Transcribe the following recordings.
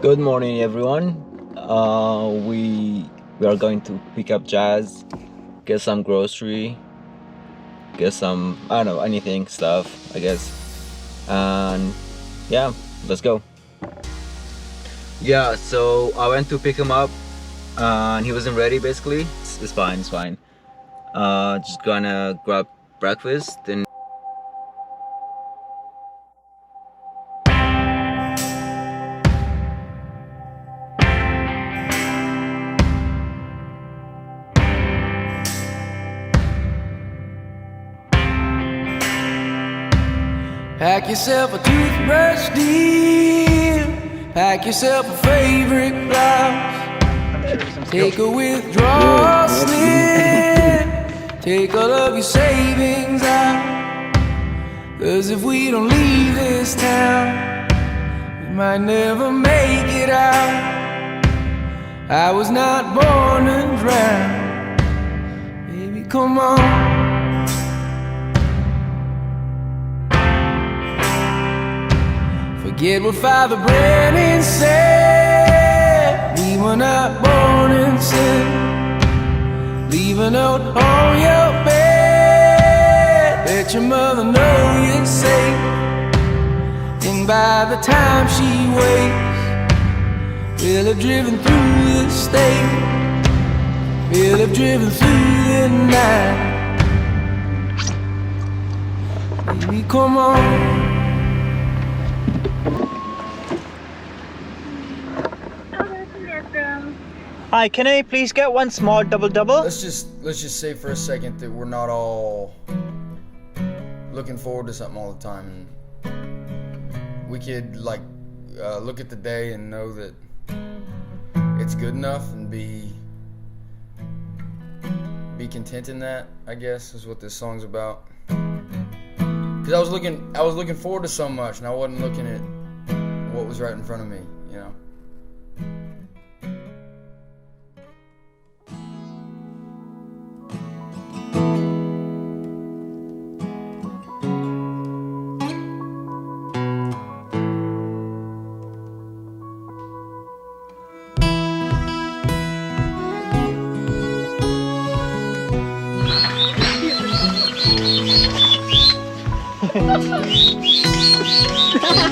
Good morning, everyone. We are going to pick up Jazz, get some grocery, get some I don't know anything stuff I guess, and yeah, let's go. Yeah, so I went to pick him up, and he wasn't ready. Basically, it's fine. It's fine. Just gonna grab breakfast and. Pack yourself a toothbrush, dear. Pack yourself a favorite blouse. Take a withdrawal slip. Take all of your savings out. 'Cause if we don't leave this town, we might never make it out. I was not born to drown. Baby, come on. Forget what Father Brennan said. We were not born in sin. Leave a note on your bed. Let your mother know you're safe. And by the time she wakes, we'll have driven through the state. We'll have driven through the night. Baby, come on. Hi, can I please get one small double? Let's just say for a second that we're not all looking forward to something all the time. We could look at the day and know that it's good enough and be content in that, I guess, is what this song's about. Because I was looking forward to so much, and I wasn't looking at what was right in front of me, you know.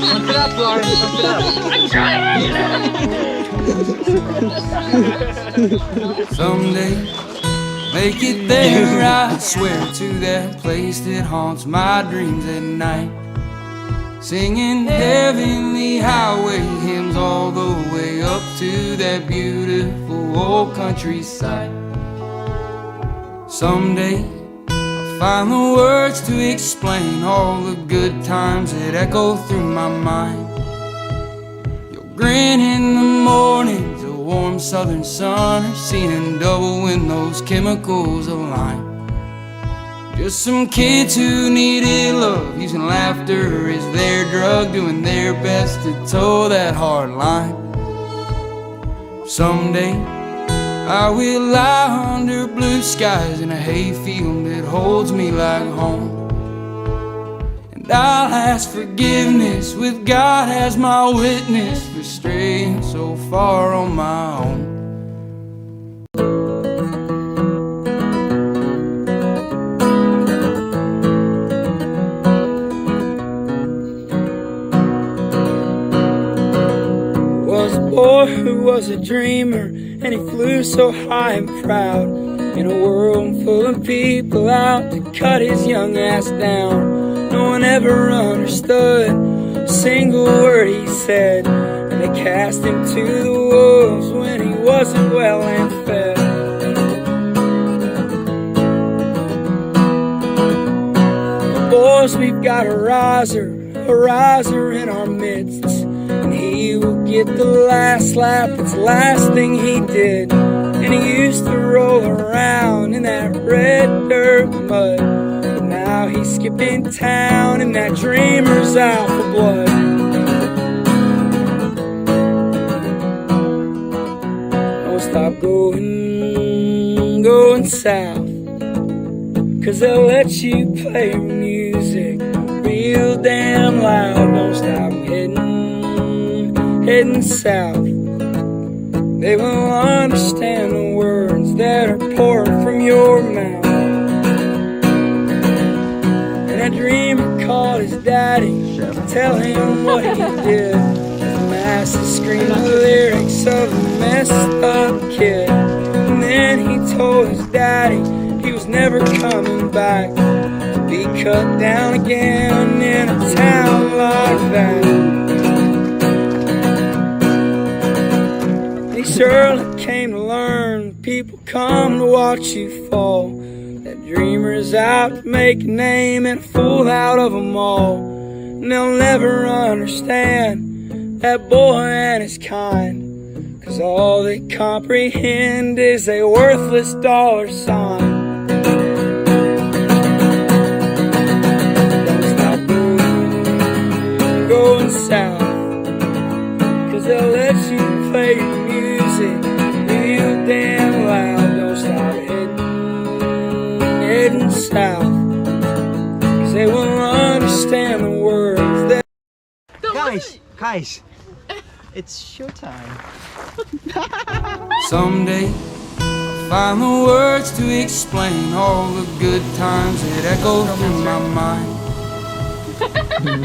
Pump it up, Bryan, pump it up. I'm trying. Someday, make it there, I swear, to that place that haunts my dreams at night. Singing heavenly highway hymns all the way up to that beautiful old countryside. Someday, find the words to explain all the good times that echo through my mind. You'll grin in the mornings, a warm southern sun, or seeing double when those chemicals align. Just some kids who needed love, using laughter as their drug, doing their best to toe that hard line. Someday I will lie under blue skies in a hayfield that holds me like home. And I'll ask forgiveness with God as my witness for straying so far on my own. Was a boy who was a dreamer, and he flew so high and proud, in a world full of people out to cut his young ass down. No one ever understood a single word he said, and they cast him to the wolves when he wasn't well and fed. Boys, we've got a riser in our midst, and he will get the last laugh, it's the last thing he did. And he used to roll around in that red dirt mud, but now he's skipping town and that dreamer's out for blood. Don't stop going south, 'cause they'll let you play your music real damn loud. Don't stop heading south. They will understand the words that are pouring from your mouth. And a dreamer called his daddy to tell him what he did. The masses screamed the lyrics of the messed up kid. And then he told his daddy he was never coming back, to be cut down again in a town like that. He surely came to learn people come to watch you fall. That dreamer is out to make a name and a fool out of them all. And they'll never understand that boy and his kind, 'cause all they comprehend is a worthless dollar sign. Don't stop going south, 'cause they'll let you play your music real damn loud. Don't stop heading south, 'cause they will understand the words that. Guys, it's showtime. Someday I'll find the words to explain all the good times that echo through my mind.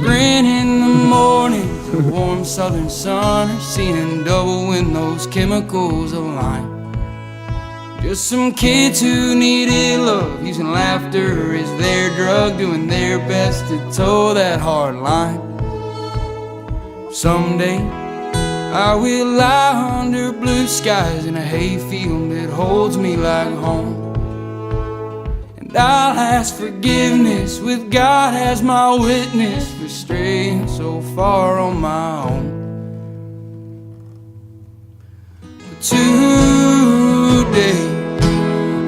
Grin in the morning, the warm southern sun, or seeing double when those chemicals align. Just some kids who needed love, using laughter as their drug, doing their best to toe that hard line. Someday I will lie under blue skies in a hayfield that holds me like home. And I'll ask forgiveness with God as my witness for straying so far on my own. But today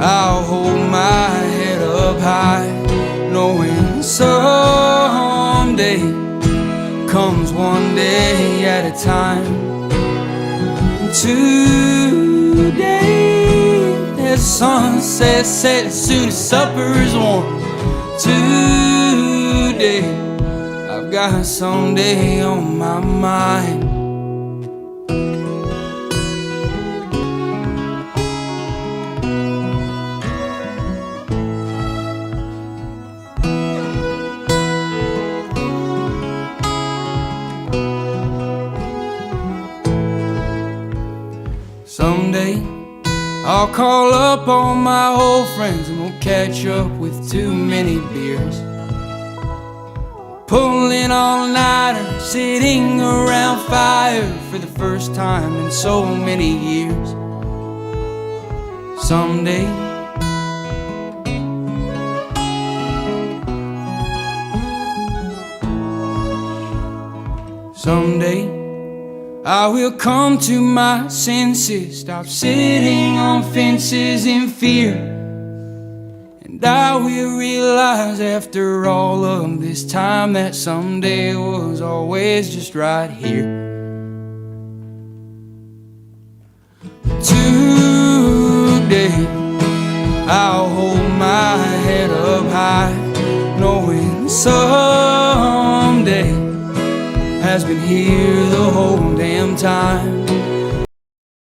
I'll hold my head up high, knowing someday comes one day at a time. Today, as sunset set, as soon as supper is warm. Today, I've got someday on my mind. Someday I'll call up all my old friends and we'll catch up with too many beers. Pulling all-nighter, sitting around fire for the first time in so many years. Someday Someday I will come to my senses, stop sitting on fences in fear. And I will realize after all of this time that someday was always just right here. Today I'll hold my head up high, knowing someday has been here the whole damn time.